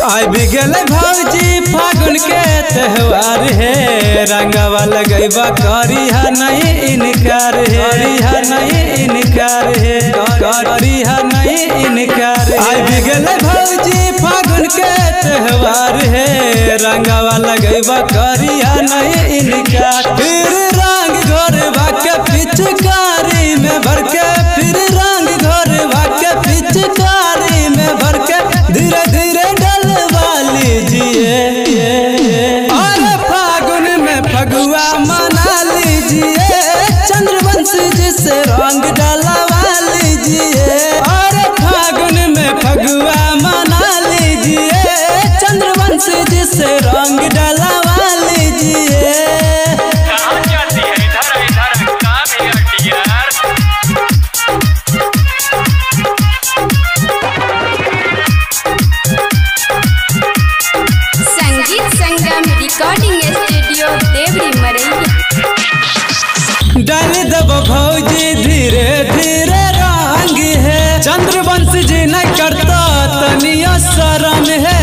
आई भी गल भौजी फागुन के त्योहार है, रंगवा लगैबा करिहा नहीं इनकार है, नहीं इनकार है, करिहा नहीं इनकार है। आई भी गल भौजी फागुन के त्योहार है, रंगवा लगैबा करिहा नहीं इनकार। फिर रंग घोरवा के पिचकारी में भर के, फिर रंग घोरवा के पिचकारी में भर के धीरे धीरे डलवा लीजिए। और फागुन में फगुआ मना लीजिए, चंद्रवंशी जी से रंग डलवा लीजिए। और फागुन में फगुआ मना लीजिए, चंद्रवंशी जी से रंग डलवा लीजिए। रिकॉर्डिंग स्टूडियो देवरी मरैया। डाल दब भौजी धीरे धीरे रंग है, चंद्रवंशी जी नहीं करता तनिया शरम है,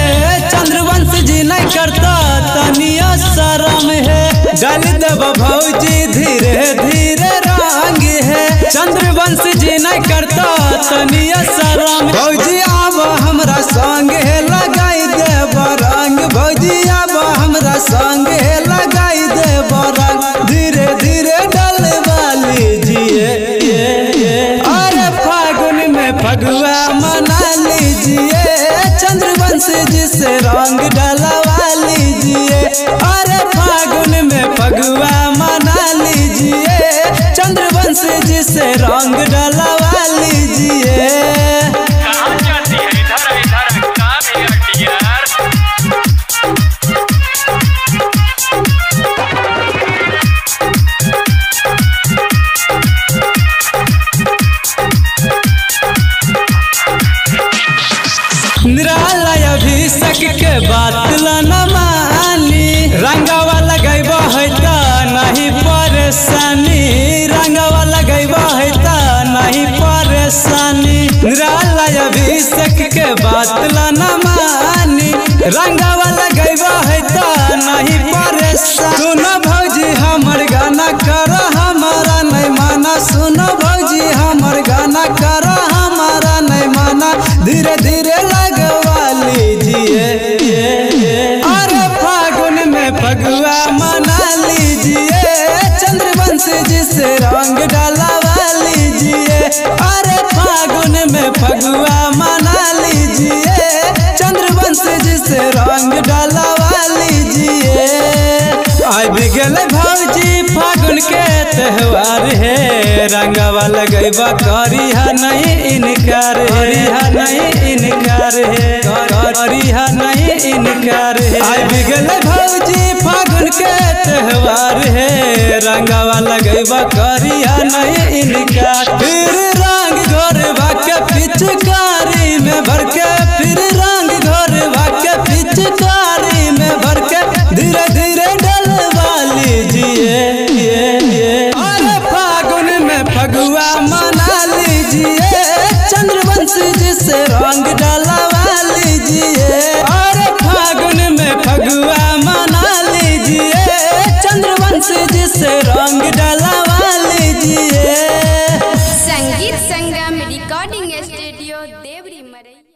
चंद्रवंशी जी नहीं करता तनिया शरम है। डाल दब भौजी धीरे धीरे रंग है, चंद्रवंशी जी नहीं करता तनिया शरम। भौजी आब हमरा संग है लगाई देब रंग, भौजी आब हमरा संग है लगाई देब रंग, धीरे धीरे डलवा लीजिए। अरे फागुन में फगुआ मना लीजिए, चंद्रवंशी जी से रंग डलवा लीजिए। अरे फागुन में फगुआ मना लीजिए, चंद्रवंशी जी से रंग डलवा लीजिए। निरालय अभिषेक के बात न मानी, रंगवा लगैबा है त नहीं परेशानी, रंगवा लगैबा है त नहीं परेशानी। निरालय अभिषेक के बात न मानी, रंगवा लगैबा है त नहीं परेशानी। सुनो भौजी हमर गाना कर हमारा नहीं माना, सुनो भौजी हमर गाना कर हमारा नहीं माना, धीरे धीरे लगवा लीजिए। अरे फागुन में फगुआ मना लीजिए, चंद्रवंशी जी से रंग डलवा लीजिए। अरे फागुन में फगुआ मना लीजिए, चंद्रवंशी जी से रंग डलवा लीजिए। आई भी गल भौजी फागुन के त्योहार है, रंगवा लगैबा करिहा नहीं इनकार है, नहीं इनकार है, करिहा नहीं इनकार है। आई भी गल भौजी फागुन के त्योहार है, रंगवा लगैबा करिहा नहीं इनकार। फिर रंग घोरवा के पिचकारी में भर के, फिर रंग घोरवा के पिचकारी में भर के धीरे धीरे डलवा लीजिए। अरे फागुन में फगुआ मना लीजिए, चंद्रवंशी जी से रंग डलवा लीजिए। अरे फागुन में फगुआ मना लीजिए, चंद्रवंशी जी से रंग डलवा लीजिए। संगीत संगम रिकॉर्डिंग स्टूडियो देवरी मरैया।